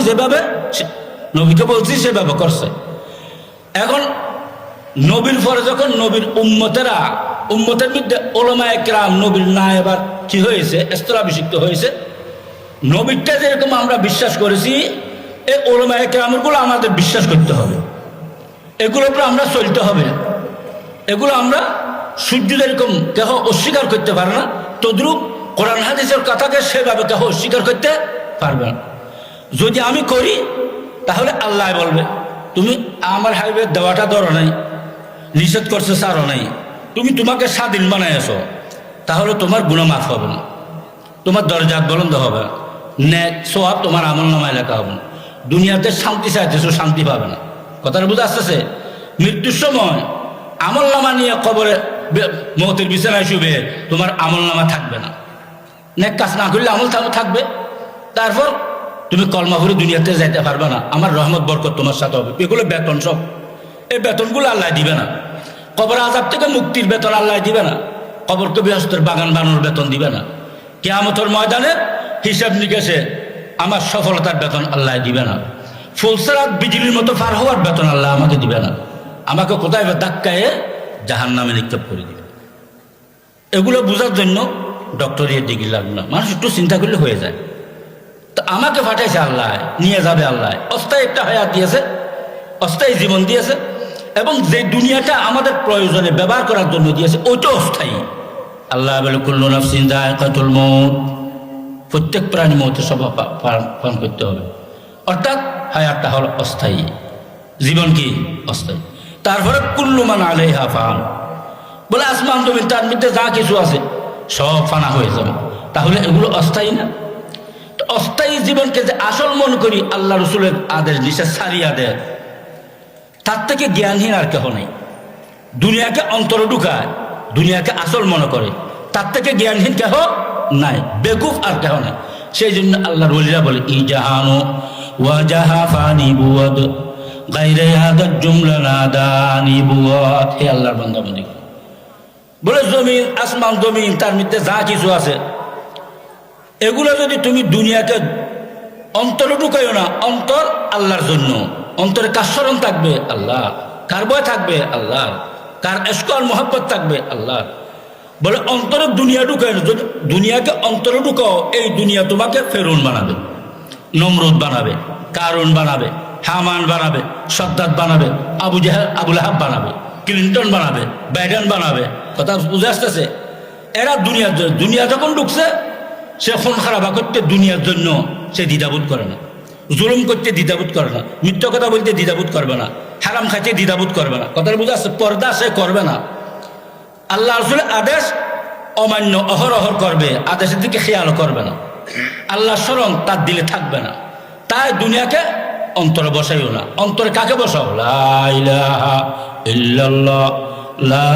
যেভাবে নবীকে বলছি সেভাবে করছে। এখন নবীর পরে যখন নবীর উম্মতের মধ্যে উলামায়ে কেরাম নবীর না এবার কি হয়েছে, স্থলাভিষিক্ত হয়েছে। নবীরটা যেরকম আমরা বিশ্বাস করেছি, এই উলামায়ে কেরামগুলো আমাদের বিশ্বাস করতে হবে, এগুলোর উপর আমরা চলতে হবে। এগুলো আমরা সূর্য যেরকম কেহ অস্বীকার করতে পারে না, তদ্রুপ কোরআন হাদিসের কথাকে সেভাবে কেহ অস্বীকার করতে পারবে না। যদি আমি করি তাহলে আল্লাহ বলবে তুমি আমার হাবিবের দেওয়াটা ধরো নাই, নিষেধ করছে ছাড়ো নাই, তুমি তোমাকে স্বাধীন বানাইছো, তাহলে তোমার গুনাহ মাফ হবে না, তোমার দরজাত বুলন্দ হবে না, নেক সওয়াব তোমার আমলনামায় লেখা হবে না। দুনিয়াতে শান্তি চাইতেছো, শান্তি পাবে না। কথাটা বুঝে আসতেছে? মৃত্যুর সময় আমলনামা নিয়ে কবরে মৌতের বিছানায় শুবে তোমার আমলনামা থাকবে না, নেক কাজ না করলে আমল থাকবে। তারপর তুমি কলমা পড়ে দুনিয়াতে যাইতে পারবে না, আমার রহমত বরকত তোমার সাথে হবে। এগুলো বেতন সব, এই বেতনগুলো আল্লাহ দিবে না। কবর আযাব থেকে মুক্তির বেতন আল্লাহ দিবে না, কবরকে বৃহস্পতির বাগান বানানোর বেতন দিবে না, কিয়ামতের ময়দানে হিসাব নিকেশে আমার সফলতার বেতন আল্লাহ দিবে না, ফুলসরাত বিজলির মতো পার হওয়ার বেতন আল্লাহ আমাকে দিবে না, আমাকে কোথায় ধাক্কায় জাহান্নামে নিক্ষেপ করে দিবে। এগুলো বোঝার জন্য ডক্টরের ডিগ্রি লাগবে না, মানুষ একটু চিন্তা করলে হয়ে যায়। তো আমাকে পাঠাইছে আল্লাহ, নিয়ে যাবে আল্লাহ, অস্থায়ী একটা হায়াত দিয়েছে, অস্থায়ী জীবন দিয়েছে, এবং যে দুনিয়াটা আমাদের প্রয়োজনে ব্যবহার করার জন্য দিয়েছে ওইটা অস্থায়ী। আল্লাহ বলে কুল্লু নাফসিন যায়কাতুল মউত, প্রত্যেক প্রাণী মৌতের স্বভাব পান করতে হবে। অর্থাৎ হায়াতটা হলো অস্থায়ী, জীবন কি অস্থায়ী। তারপরে কুল্লু মান আলাইহা ফান, বলে আসমান জমিন তার মধ্যে যা কিছু আছে সব ফানা হয়ে যাবে, তাহলে এগুলো অস্থায়ী না? তো অস্থায়ী জীবনকে যে আসল মনে করি, আল্লাহ রসুলের আদেশ নিষেধ ছাড়িয়া দেয়, তার থেকে জ্ঞানহীন আর কেহ নেই। দুনিয়াকে অন্তরে ঢুকায়, দুনিয়াকে আসল মনে করে, তার থেকে জ্ঞানহীন কেহ নাই, বেকুফ আর কেহ নাই। সেই জন্য আল্লাহর ওলিরা বলে ই জাহানু ওয়া জাহা ফানি বুয়াদ গায়রে হাদা জুমলা নাদানি বুয়াদ। হে আল্লাহর বান্দা বলি, বলে জমিন আসমান জমিন তার মধ্যে যা কিছু আছে এগুলো যদি তুমি দুনিয়াকে অন্তরে ঢুকাইও না, অন্তর আল্লাহর জন্য, অন্তরে কার স্মরণ থাকবে? আল্লাহ। কার ভয় থাকবে? আল্লাহ। কার ইশক আর মহব্বত থাকবে? আল্লাহ। বলে অন্তরে দুনিয়া ঢুকায় না, যদি দুনিয়াকে অন্তরে ঢুকাও এই দুনিয়া তোমাকে ফেরউন বানাবে, নমরুদ বানাবে, কারুন বানাবে, হামান বানাবে, সাদ্দাত বানাবে, আবু জাহেল আবু লাহাব বানাবে, ক্লিন্টন বানাবে, বাইডেন বানাবে। কথা বুঝে আসতেছে? এরা দুনিয়ার জন্য, দুনিয়া যখন ঢুকছে সে খুন খারাপ করতে দুনিয়ার জন্য সে দ্বিধাবোধ করে না, জুলুম করতে দ্বিধাবোধ করে না, মিথ্যা কথা বলতে দ্বিধাবোধ করবে না, হারাম খাইতে দ্বিধাবোধ করবে না। কথাটা বুঝে আসছে? পর্দা সে করবে না, আল্লাহ রসুলের আদেশ অমান্য অহরহর করবে, আদেশের দিকে খেয়াল করবে না, আল্লাহ স্মরণ তার দিলে থাকবে না। তাই দুনিয়াকে অন্তরে বসাইও না। অন্তরে কাকে বসাও? লা ইলাহা ইল্লাল্লাহ, লা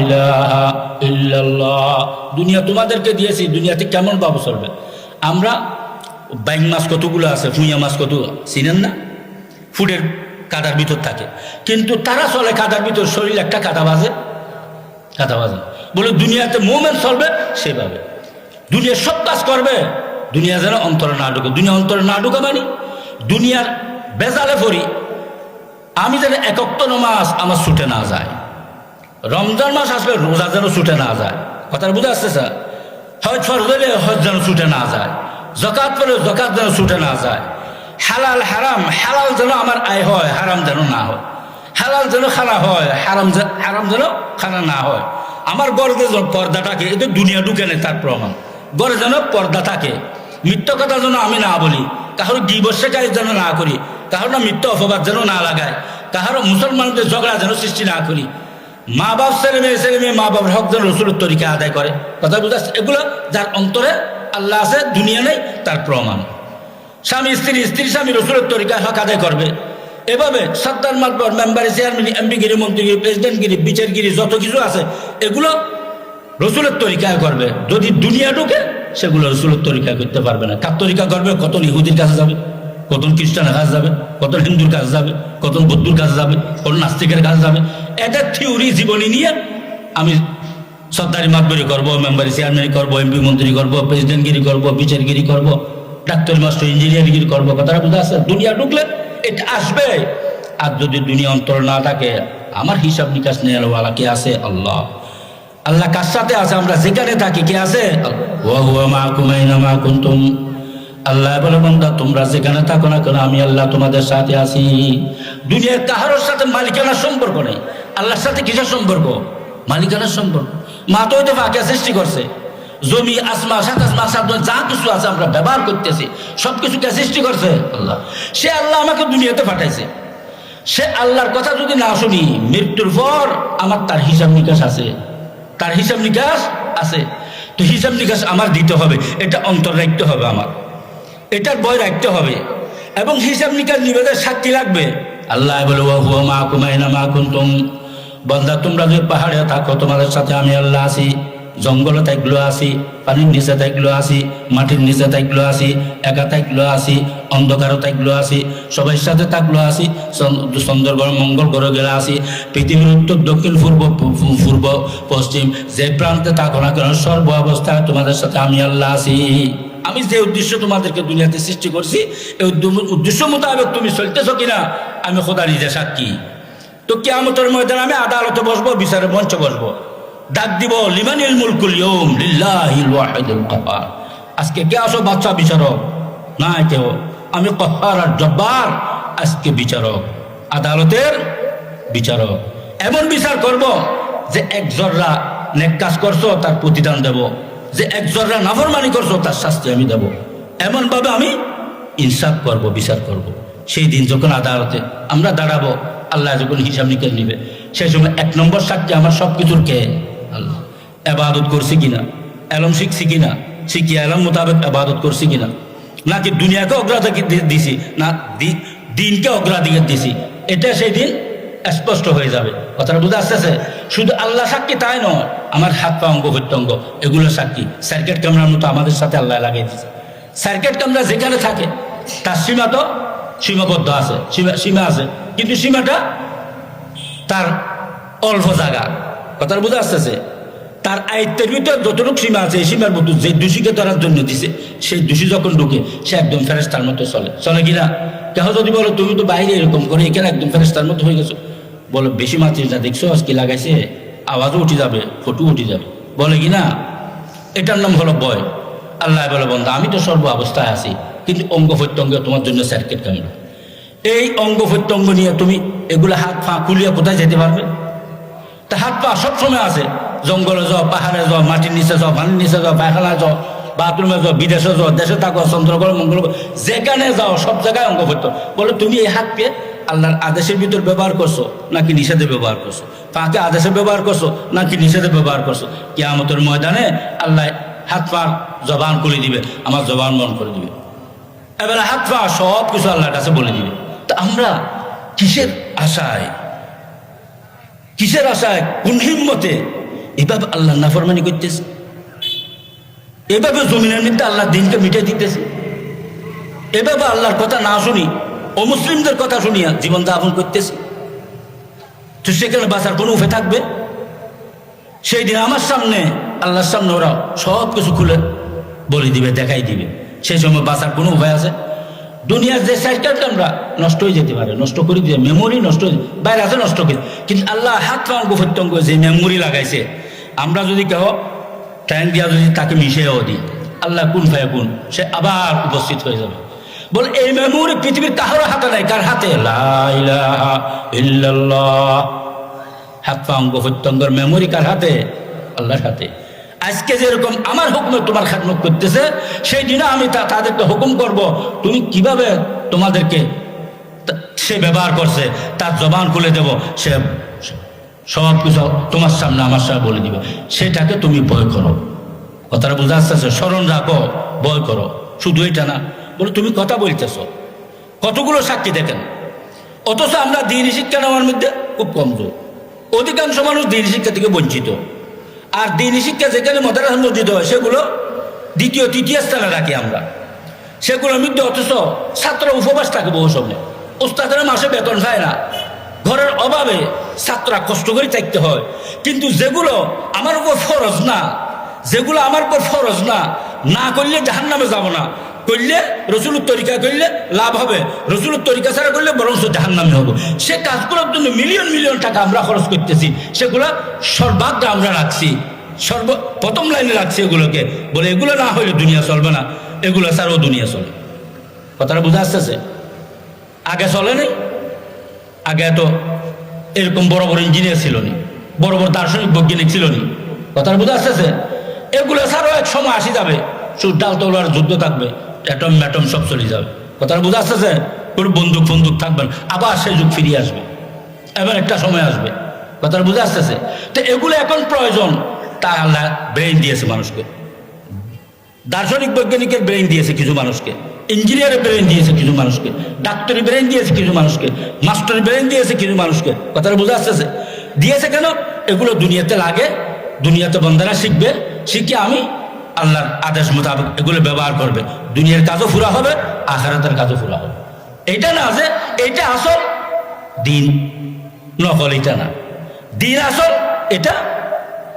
ইলাহা ইল্লাল্লাহ। দুনিয়া তোমাদেরকে দিয়েছি, দুনিয়াতে কেমন ভাবে চলবে? আমরা বাইং মাছ কতগুলো আছে, ফুঁইয়া মাছ কত চিনেন না, ফুটের কাদার ভিতর থাকে, কিন্তু তারা চলে কাদার ভিতর, শরীর একটা কাদা বাজে, কাদা বাজে। বলে দুনিয়াতে মোমেন্ট চলবে সেভাবে, দুনিয়া সব কাজ করবে, দুনিয়া যেন অন্তরে না ঢুকে। দুনিয়া অন্তরে না ঢুকে মানে দুনিয়ার বেজালে পড়ি, আমি যেন একক নামাজ আমার ছুটে না যায়, রমজান মাস আসলে রোজা যেন ছুটে না যায়। কথাটা বুঝে আসছে স্যার? হজ ফরজ হলে হজ যেন ছুটে না যায়, যাকাত পড়লে যাকাত যেন ছুটে না যায়, হালাল হারাম হালাল যেন আমার আয় হয়, হারাম যেন না হয়, হালাল যেন খানা হয়, হারাম যেন খানা না হয়। আমার ঘরে যেন পর্দা থাকে, এটা দুনিয়া ঢুকে নেই তার প্রমাণ। ঘরে যেন পর্দা থাকে, মিথ্যা কথা যেন আমি না বলি, কারোর দিবসেকারী যেন না করি, কারোর না মিথ্যা অপবাদ যেন না লাগায়, কারোর মুসলমানদের ঝগড়া যেন সৃষ্টি না করি, মা বাপ ছেলে মেয়ে মা বাবার হক যেন রসুলের তরিকা আদায় করে। কথা বুঝাচ্ছে? এগুলো যার অন্তরে আল্লাহ আছে, দুনিয়া নেই, তার প্রমাণ। স্বামী স্ত্রী স্বামী রসুলের তরিকায় হক আদায় করবে। এভাবে সত্তার মাতবর মেম্বারি চেয়ারম্যান এমপিগিরি মন্ত্রীগিরি প্রেসিডেন্টগিরি বিচারগিরি যত কিছু আছে এগুলো রসুলের তরিকায় করবে। যদি দুনিয়া ঢুকে সেগুলো রসুলের তরিকা করতে পারবে না। কার তরিকা করবে? কত ইহুদির কাছে যাবে, কত খ্রিস্টানের কাছে যাবে, কত হিন্দুর কাছে যাবে, কত বৌদ্ধর কাছে যাবে, কত নাস্তিকের কাছে যাবে। এটা থিওরি জীবনী নিয়ে আমি সত্তারি মাতবরি করবো, মেম্বারি চেয়ারম্যান করবো, এমপি মন্ত্রী করবো, প্রেসিডেন্টগিরি করবো, বিচারগিরি করবো, ডাক্তারি মাস্টার ইঞ্জিনিয়ারিং করবো, কথাটা বুঝা আছে? দুনিয়া ঢুকলে এটা আসবে। আর যদি দুনিয়া অন্তর না থাকে, আমার হিসাব নিকাশ নেওয়ালা কে আছে? আল্লাহ। আল্লাহ কার সাথে আছে? আমরা যেখানে থাকি কে আছে? ওয়া হুয়া মাআকুম আইনামা কুনতুম। আল্লাহ বলে, বান্দা তোমরা যেখানে থাকো না কেন, আমি আল্লাহ তোমাদের সাথে আছি। দুনিয়ার কাহারোর সাথে মালিকানার সম্পর্ক নেই। আল্লাহর সাথে কিসের সম্পর্ক? মালিকানার সম্পর্ক। মা তো হয়তো ফাঁকে সৃষ্টি করছে, জমি আসমা সাত আসমা সাত যা কিছু আছে আমরা ব্যবহার করতেছি, সবকিছু কে সৃষ্টি করছে? আল্লাহ। সে আল্লাহ আমাকে দুনিয়াতে পাঠাইছে। সে আল্লাহর কথা যদি না শুনি, মৃত্যুর পর আমার তার হিসাব নিকাশ আছে, তার হিসাব নিকাশ আছে। তো হিসাব নিকাশ আমার দিতে হবে, এটা অন্তর রাখতে হবে, আমার এটার ভয় রাখতে হবে। এবং হিসাব নিকাশ নিবেদের সাক্ষী লাগবে। আল্লাহ বলে, ওয়া হুয়া মাআকুম আইনামা কুনতুম। বান্দা তোমরা যে পাহাড়ে থাকো, তোমাদের সাথে আমি আল্লাহ আছি। জঙ্গলে থাকলেও আসি, পানির নিচে থাকলেও আসি, মাটির নিচে থাকলেও আসি, একা থাকলেও আসি, অন্ধকারও থাকলেও আসি, সবাই সাথে থাকলেও আসি, চন্দ্রগ্রহ মঙ্গল গ্রহ গেলে আসি, পৃথিবীর উত্তর দক্ষিণ পূর্ব পশ্চিম যে প্রান্তে থাকো না কেন, সর্ব অবস্থায় তোমাদের সাথে আমি আল্লাহ আছি। আমি যে উদ্দেশ্য তোমাদেরকে দুনিয়াতে সৃষ্টি করছি, এই উদ্দেশ্য মোতাবেক তুমি চলতেছো কিনা, আমি খোদা নিজে সাক্ষী। তো কিয়ামতের ময়দানে আমি আদালতে বসবো, বিচারের মঞ্চে বসবো, ডাক দিব, লিমানিল মুলকুল ইয়াউম লিল্লাহিল ওয়াহিদুল কাহ্হার। আজকে কে আসো বাচ্চা বিচারক? না কেউ। আমি কাহ্হার আর জব্বার, আজকে বিচারক, আদালতের বিচারক। এমন বিচার করব যে এক জররা নেক কাজ করছো তার প্রতিদান দেব, যে এক জররা নাফরমানি করছো তার শাস্তি আমি দেব। এমন ভাবে আমি ইনসাফ করব, বিচার করব। সেই দিন যখন আদালতে আমরা দাঁড়াবো, আল্লাহ যখন হিসাব নিকাশ নিবে, সেই সময় এক নম্বর সাক্ষী আমার সব কিছুর কে? আল্লাহ। ইবাদত করছি কিনা, এলম শিখছি কিনা, শিখিয়া এলম মোতাবেক ইবাদত করছি কিনা, নাকি দুনিয়াকে অগ্রাধিকার দিছি না দিনকে অগ্রাধিকার দিছি, এটা সেই দিন স্পষ্ট হয়ে যাবে। কথাটা বুঝে আসতেছে? শুধু আল্লাহ সাক্ষী তাই নয়, আমার হাত পা অঙ্গ প্রত্যঙ্গ এগুলো সাক্ষী। সার্কিট ক্যামেরার মতো আমাদের সাথে আল্লাহ লাগিয়ে দিচ্ছে। সার্কিট ক্যামেরা যেখানে থাকে তার সীমা তো সীমাবদ্ধ আছে, সীমা আছে, কিন্তু সীমাটা তার অল্প জায়গা। কথাটা বুঝে আসতেছে? তার আয়ত্তের ভিতরে যতটুকু সীমা আছে, এই সীমার মতো যে দোষীকে ধরার জন্য দিছে, সেই দোষী যখন ঢুকে সে একদম ফেরেশতার মতো চলে কিনা? কেহ যদি বলো তুমি তো বাইরে এরকম করে, এখানে একদম ফেরেশতার মতো হয়ে গেছো, বলো বেশি মাত্রিস না, দেখছো আজকে লাগাইছে, আওয়াজও উঠে যাবে, ফটো উঠে যাবে, বলে কিনা? এটার নাম হলো ভয়। আল্লাহ বলে, বন্ধা আমি তো সর্ব অবস্থায় আছি, কিন্তু অঙ্গ প্রত্যঙ্গ তোমার জন্য সার্কিট ক্যামেরা। এই অঙ্গ প্রত্যঙ্গ নিয়ে তুমি এগুলো হাত পা খুলিয়ে কোথায় যেতে পারবে? তা হাত পা সবসময় আছে, জঙ্গলে যাও, পাহাড়ে যাও, মাটির নিচে যাও, পানির নিচে যাও, পায়খানা যাও, বাথরুমে যাও, বিদেশে যাও, দেশে থাকো, চন্দ্রগ্রহ মঙ্গল যেখানে যাও, সব জায়গায় অঙ্গ প্রত্যঙ্গ। বলে তুমি এই হাত পেয়ে আল্লাহর আদেশের ভিতর ব্যবহার করছো নাকি নিষেধে ব্যবহার করছো? পাকে আদেশে ব্যবহার করছো নাকি নিষেধে ব্যবহার করছো? কিয়ামতের ময়দানে আল্লাহ হাত পা জবান খুলে দিবে, আমার জবান মন করে দিবে, এবারে হাত পা সব কিছু আল্লাহর কাছে বলে দিবে। তা আমরা কিসের আশায়, কোন হিম্মতে এভাবে আল্লাহ নাফরমানি করতেছে? এভাবে জমিনের মধ্যে আল্লাহ দিনকে মিটে দিতেছে? এভাবে আল্লাহর কথা না শুনি, অমুসলিমদের কথা শুনিয়া জীবন যাপন করতেছে? তো সেখানে বাঁচার কোনো উপায় থাকবে? সেই দিন আমার সামনে, আল্লাহর সামনে ওরা সব কিছু খুলে বলে দিবে, দেখাই দিবে। সেই সময় বাঁচার কোনো উপায় আছে? দুনিয়ার যে সাইকেলটা আমরা নষ্ট হয়ে যেতে পারে, নষ্ট করে দিয়ে মেমোরি নষ্ট হয়ে বাইরে আছে, নষ্ট করে। কিন্তু আল্লাহ হাত পা অঙ্গ প্রত্যঙ্গ যে মেমোরি লাগাইছে, আমরা যদি কেউ টাইম দিয়া যদি তাকে মিশিয়েও দিই, আল্লাহ কোন ফায় কোন, সে আবার উপস্থিত হয়ে যাবে। বলে এই মেমোরি পৃথিবীর কারোর হাতে নাই। কার হাতে? লা ইলাহা ইল্লাল্লাহ। হাত পা অঙ্গ প্রত্যঙ্গের মেমোরি কার হাতে? আল্লাহর হাতে। আজকে যেরকম আমার হুকুমে তোমার খেদমত করতেছে, সেই দিনে আমি তাদেরকে হুকুম করব, তুমি কিভাবে তোমাদেরকে সে ব্যবহার করছে তার জবান খুলে দেব, সে সব কিছু তোমার সামনে আমার সামনে বলে দিবে। সেটাকে তুমি ভয় করো। কথাটা বুঝা আসতেছে? স্মরণ রাখো, ভয় করো। শুধু এটা না, বলে তুমি কথা বলতেছ, কতগুলো সাক্ষী দেখেন। অথচ আমরা দ্বীনি শিক্ষা নেওয়ার মধ্যে খুব কমজোর। অধিকাংশ মানুষ দ্বীনি শিক্ষা থেকে বঞ্চিত। আর দ্বীনি শিক্ষা যেখানে মাদ্রাসা মসজিদ হয়, সেগুলো দ্বিতীয় তৃতীয় স্থানে রাখি আমরা, সেগুলোর মধ্যে। অথচ ছাত্র উপবাস থাকে বহু সময়, ওস্তাদের মাসে বেতন পায় না, ঘরের অভাবে ছাত্ররা কষ্ট করে থাকতে হয়। কিন্তু যেগুলো আমার উপর ফরজ না, না করলে জাহান্নামে যাব না, করলে, রসুলের তরিকা করলে লাভ হবে, রসুলের তরিকা ছাড়া করলে বরং জাহান্নামী হবো। সে কাজগুলোর জন্য মিলিয়ন মিলিয়ন টাকা আমরা খরচ করতেছি, সেগুলো সর্বাগ্রে আমরা রাখছি, প্রথম লাইনে রাখছি এগুলোকে, বলে এগুলো না হলে দুনিয়া চলবে না, এগুলো ছাড়াও দুনিয়া চলে। কথাটা বুঝা আসতেছে? আগে চলে নাই, আগে এত এরকম বড় বড় ইঞ্জিনিয়ার ছিল নি, বড় বড় দার্শনিক বৈজ্ঞানিক ছিল নি। কথাটা বুঝা আসতেছে? এগুলো ছাড়াও এক সময় আসি যাবে, শুধু ডাল তলোয়ার যুদ্ধ থাকবে, অ্যাটম ম্যাটম সব চলে যাবে। কথাটা বুঝা আসতেছে? কোনো বন্দুক ফন্দুক থাকবেন, আবার সেই যুগ ফিরিয়ে আসবে, এবার একটা সময় আসবে। কথাটা বুঝা আসতেছে? তো এগুলো এখন প্রয়োজন, তা আল্লাহ ব্রেইন দিয়েছে মানুষকে, দার্শনিক বৈজ্ঞানিকের ব্রেইন দিয়েছে কিছু মানুষকে, ইঞ্জিনিয়ারের ব্রেইন দিয়েছে কিছু মানুষকে, ডাক্তারি ব্রেইন দিয়েছে কিছু মানুষকে, মাস্টারি ব্রেইন দিয়েছে কিছু মানুষকে। কথাটা বুঝা আসতেছে? দিয়েছে কেন? এগুলো দুনিয়াতে লাগে, দুনিয়াতে বন্দারা শিখবে, শিখে আমি আল্লাহর আদেশ মোতাবেক এগুলো ব্যবহার করবে, দুনিয়ার কাজও পুরা হবে, আখিরাতের কাজও পুরা হবে। এটা না যে এটা আসল দিন, নকল এটা না, দিন আসল, এটা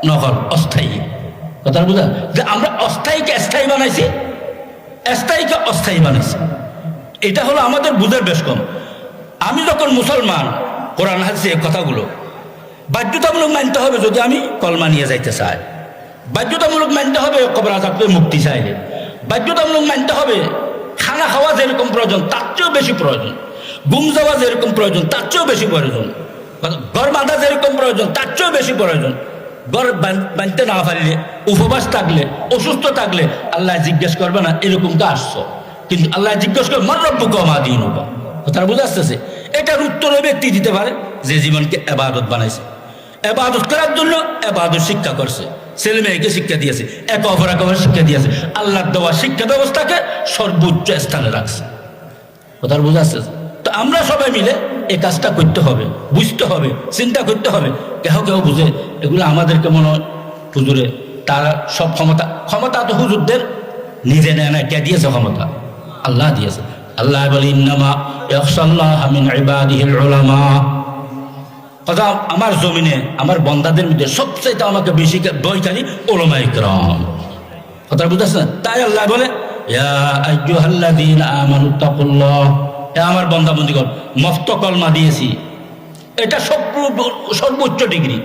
নকল অস্থায়ী। কথা বুঝা? যে আমরা অস্থায়ীকে স্থায়ী বানাইছি, স্থায়ীকে অস্থায়ী বানাইছি, এটা হলো আমাদের বুঝের বেশ কম। আমি যখন মুসলমান, কোরআন হাদিসে এই কথাগুলো বাধ্যতামূলক মানতে হবে। যদি আমি কলমা নিয়ে যাইতে চাই, বাধ্যতামূলক মানতে হবে কবর আযাব থেকে মুক্তি চাইলে, বাধ্যতামূলক মানতে হবে খানা খাওয়া যেরকম প্রয়োজন তার চেয়েও বেশি প্রয়োজন, ঘুম যাওয়া যেরকম প্রয়োজন তার চেয়েও বেশি প্রয়োজন, ঘর বাঁধা যেরকম প্রয়োজন তার চেয়েও বেশি প্রয়োজন। ঘর বাঁধতে না পারলে, উপবাস থাকলে, অসুস্থ থাকলে আল্লাহ জিজ্ঞেস করবে না এরকম তো আসছো, কিন্তু আল্লাহ জিজ্ঞেস করবে মান রব্বুকা ওয়া মা দীনুকা। কথাটা বুঝে আসতেছে? এটার উত্তর ওই ব্যক্তি দিতে পারে যে জীবনকে ইবাদত বানাইছে, ইবাদত করার জন্য ইবাদত শিক্ষা করছে, ছেলে মেয়েকে শিক্ষা দিয়েছে, একে অপরের শিক্ষা দিয়েছে, আল্লাহর দেওয়া শিক্ষা ব্যবস্থাকে সর্বোচ্চ স্থানে রাখছে। কথাটা বুঝে আসতেছে? তো আমরা সবাই মিলে এই কাজটা করতে হবে, বুঝতে হবে, চিন্তা করতে হবে। কেহ কেউ বুঝে এগুলো আমাদেরকে মনে হয় হুজুরে তারা সব ক্ষমতা তো হুজুরদের নিজে নেয় না, কে দিয়েছে ক্ষমতা? আল্লাহ দিয়েছে। আল্লাহ বলে ইন্নামা ইয়াখশাল্লাহা মিন ইবাদিহিল উলামা। কথা আমার জমিনে আমার বন্দাদের মধ্যে সবচেয়ে আমাকে বেশি বইকারী উলামায়ে কিরাম। কথা বুঝতেছেন? তাই আল্লাহ বলে ইয়া আইয়ুহাল্লাযীনা আমানুত্তাকুল্লাহ, আমার বন্দা বন্দিগণ মস্ত কলমা দিয়েছি, এটা সর্বোচ্চ ডিগ্রি,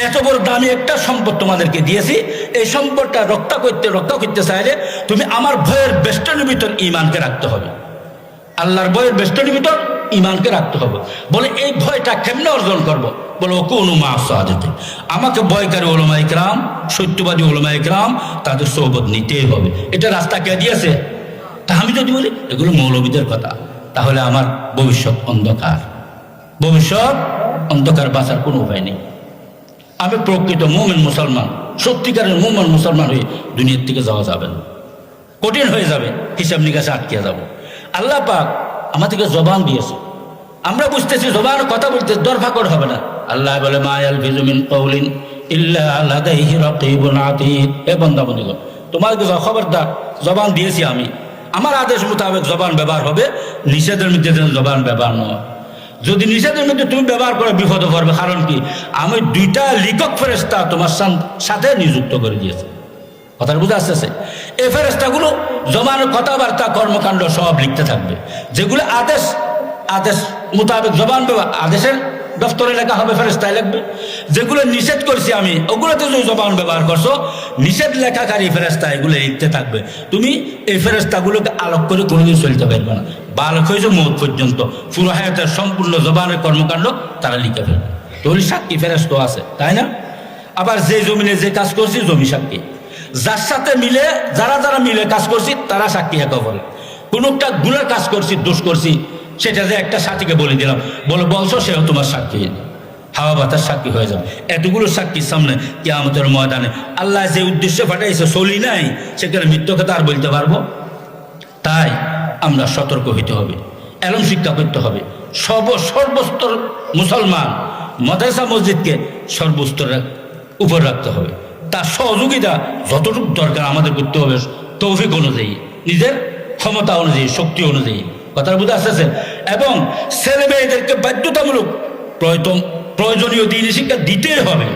এত বড় দামি একটা সম্পদ তোমাদেরকে দিয়েছি। এই সম্পদটা রক্ষা করতে চাইলে তুমি আমার ভয়ের বেষ্টনীর ভিতর ঈমানকে রাখতে হবে, আল্লাহর ভয়ের বেষ্টনীর ভিতর ঈমানকে রাখতে হবে। বলে এই ভয়টা কেমনে অর্জন করবো? বলে ওকুনু মা'আস সাদিকিন, আমাকে ভয়কারী উলামায়ে কিরাম, সত্যবাদী উলামায়ে কিরাম, তাদের সোহবত নিতেই হবে। এটা রাস্তা কে দিয়েছে? তা আমি যদি বলি এগুলো মৌলবীদের কথা, তাহলে আমার ভবিষ্যৎ অন্ধকার বাঁচার কোনো উপায় নেই। আমি প্রকৃত মুমিন মুসলমান, সত্যিকারের মুমিন মুসলমান হয়ে দুনিয়ার থেকে যাওয়া যাবে না, কঠিন হয়ে যাবে, হিসাব নিকাশে আটকে যাব। আল্লাহ পাক আমাদেরকে জবান দিয়েছে, আমরা বুঝতেছি জবান কথা বলতে দরফাকর হবে না। আল্লাহ বলে মা ইয়ালফিযু মিন কাওলিন ইল্লা লাদাইহি রাকীবুন আতীদ। হে বান্দা বন্দিগণ, তোমাদেরকে খবরদার, জবান দিয়েছি আমি, আমার আদেশ মোতাবেক জবান ব্যবহার হবে, নিষেধের মধ্যে জবান ব্যবহার নয়। যদি নিষেধের মধ্যে তুমি ব্যবহার করে বিপদে পড়বে, কারণ কি? আমি 2টা লিখক ফেরেশতা তোমার সাথে নিযুক্ত করে দিয়েছি। কথাটা বুঝে আসতেছে? এই ফেরেশতাগুলো জবানের কথাবার্তা কর্মকাণ্ড সব লিখতে থাকবে, যেগুলো আদেশ মোতাবেক জবান ব্যবহার, আদেশের দফতরে লেখা হবে, ফেরেশতায় লিখবে। যেগুলো নিষেধ করছি আমি, ওগুলোতে যদি জবান ব্যবহার করছো, নিষেধ লেখাকারী ফেরেশতা এগুলো লিখতে থাকবে। তুমি এই ফেরেশতাগুলোকে আলোক করে কোনোদিন চলতে পারবে না, বালক হয়েছে মৌত পর্যন্ত পুরো হায়াতের সম্পূর্ণ জবানের কর্মকাণ্ড তারা লিখে ফেলবে। তাহলে সাক্ষী ফেরেশতা আছে, তাই না? আবার যে জমিনে যে কাজ করছি জমি সাক্ষী, যার সাথে মিলে যারা মিলে কাজ করছি তারা সাক্ষী একে বলে। কোনো একটা গুণের কাজ করছি, দোষ করছি, সেটা যে একটা সাথীকে বলে দিলাম, বলছো সেও তোমার সাক্ষী, হাওয়া বাতাস সাক্ষী হয়ে যাবে। এতগুলো সাক্ষীর সামনে কিয়ামতের ময়দানে আল্লাহ যে উদ্দেশ্যে পাঠাইছে চলি নাই, সেখানে মিথ্যা কথা আর বলতে পারবো? তাই আমরা সতর্ক হইতে হবে, এলম শিক্ষা করতে হবে। সর্বস্তর মুসলমান মাদ্রাসা মসজিদকে সর্বস্তরের উপর রাখতে হবে, তার সহযোগিতা যতটুকু দরকার আমাদের করতে হবে, তৌফিক অনুযায়ী, নিজের ক্ষমতা অনুযায়ী, শক্তি অনুযায়ী। কথার বুঝে আসতেছে? এবং ছেলে মেয়েদেরকে বাধ্যতামূলক প্রয়োজনীয় দিনী শিক্ষা দিতেই হবে,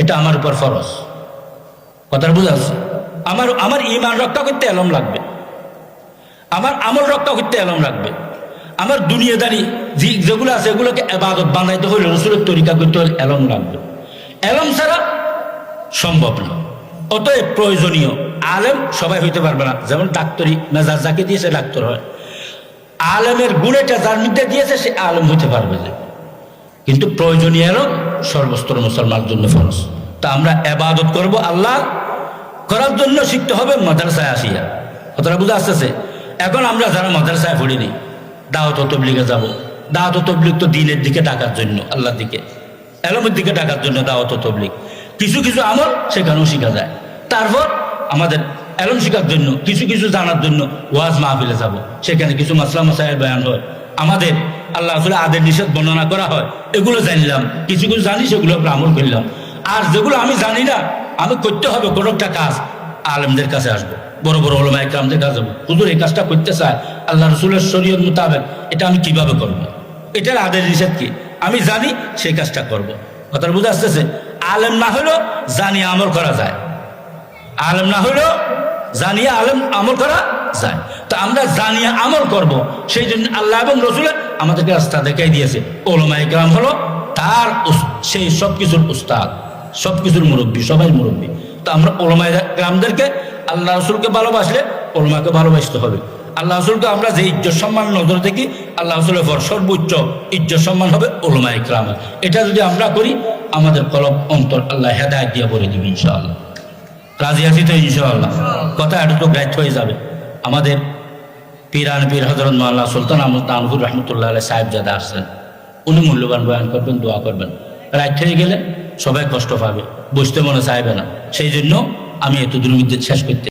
এটা আমার উপর ফরজ। কথার বুঝে আসছে? আমার ঈমান রক্ষা করতে এলম লাগবে, আমার আমল রক্ষা করতে এলম রাখবে। আমার দুনিয়াদারি যেগুলো আছে এগুলোকে ইবাদত বানাইতে হলে রসুলের তরিকা করতে হলে এলম লাগবে। এলম ছাড়া সম্ভব না। অতএব প্রয়োজনীয় আলেম সবাই হইতে পারবে না। যেমন ডাক্তারি মেজাজ যাকে দিয়েছে ডাক্তার হয়, আলেমের গুণেটা যার মধ্যে দিয়েছে সে আলেম হইতে পারবে যে। কিন্তু প্রয়োজনীয় এলম সর্বস্তর মুসলমানের জন্য ফরজ। তা আমরা ইবাদত করব আল্লাহ করার জন্য শিখতে হবে মাদ্রাসায় আসিয়া। কথাটা বুঝা আসতেছে? এখন আমরা যারা মাদ্রাসায় পড়িনি, দাওয়াত ও তাবলীগে যাব। দাওয়াত ও তাবলীগ তো দিনের দিকে ডাকার জন্য, আল্লাহর দিকে, এলমের দিকে ডাকার জন্য দাওয়াত ও তাবলীগ। কিছু কিছু আমল সেখানেও শেখা যায়। তারপর আমাদের এলম শেখার জন্য, কিছু কিছু জানার জন্য ওয়াজ মাহফিলে যাব, সেখানে কিছু মাসলা মাসায়েল বয়ান হয়, আমাদের আল্লাহ রাসূলের আদেশ নিষেধ বর্ণনা করা হয়, এগুলো জানলাম। কিছু কিছু জানি সেগুলো আমরা আমল করলাম। আর যেগুলো আমি জানি না, আমি করতে হবে কোনো একটা কাজ, আলেমদের কাছে আসবো, বড় বড় ওলামা ইকরামদের কাছে যাবো। হুজুর এই কাজটা করতে চায় আল্লাহ রাসূলের শরীয়ত মোতাবেক, এটা আমি কিভাবে করব? এটার আদেশ নিষেধ কি আমি জানি, সেই কাজটা করব। কথাটা বুঝে আসতেছে? আলেম না হলেও জানিয়ে আমল করা যায়, আলেম না হলেও জানিয়ে আমল করা যায়। তো আমরা জানিয়ে আমল করব, সেই জন্য আল্লাহ এবং রসুলের আমাদেরকে রাস্তা দেখাই দিয়েছে। ওলামা ইকরাম হলো তার সেই সব কিছুর উস্তাদ, সব কিছুর মুরব্বী, সবাই মুরব্বী। তো আমরা ওলামা ইকরামদেরকে, আল্লাহ রসুলকে ভালোবাসলে ওলামাকে ভালোবাসতে হবে। আল্লাহ রসুলকে আমরা যে ইজ্জত সম্মান নজর দেখি, আল্লাহ রসুলের পর সর্বোচ্চ ইজ্জত সম্মান হবে ওলামা ইকরামের। এটা যদি আমরা করি, আমাদের কলব অন্তর আল্লাহ হেদায়েত দিয়ে ভরে দিবে ইনশাআল্লাহ। রাজি আছি তো ইনশাআল্লাহ? কথা এটা তো গ্রাহ্য হয়ে যাবে। আমাদের পীর হযরত মাওলানা সুলতান আহমদ তানভীর রহমতুল্লাহ আলাইহি সাহেবজাদা আসছেন, উনি মূল্যবান বয়ান করবেন, দোয়া করবেন। রাত হয়ে গেলে সবাই কষ্ট পাবে, বুঝতে মনে চাইবে না। সেই জন্য আমি এত দূর শেষ করতে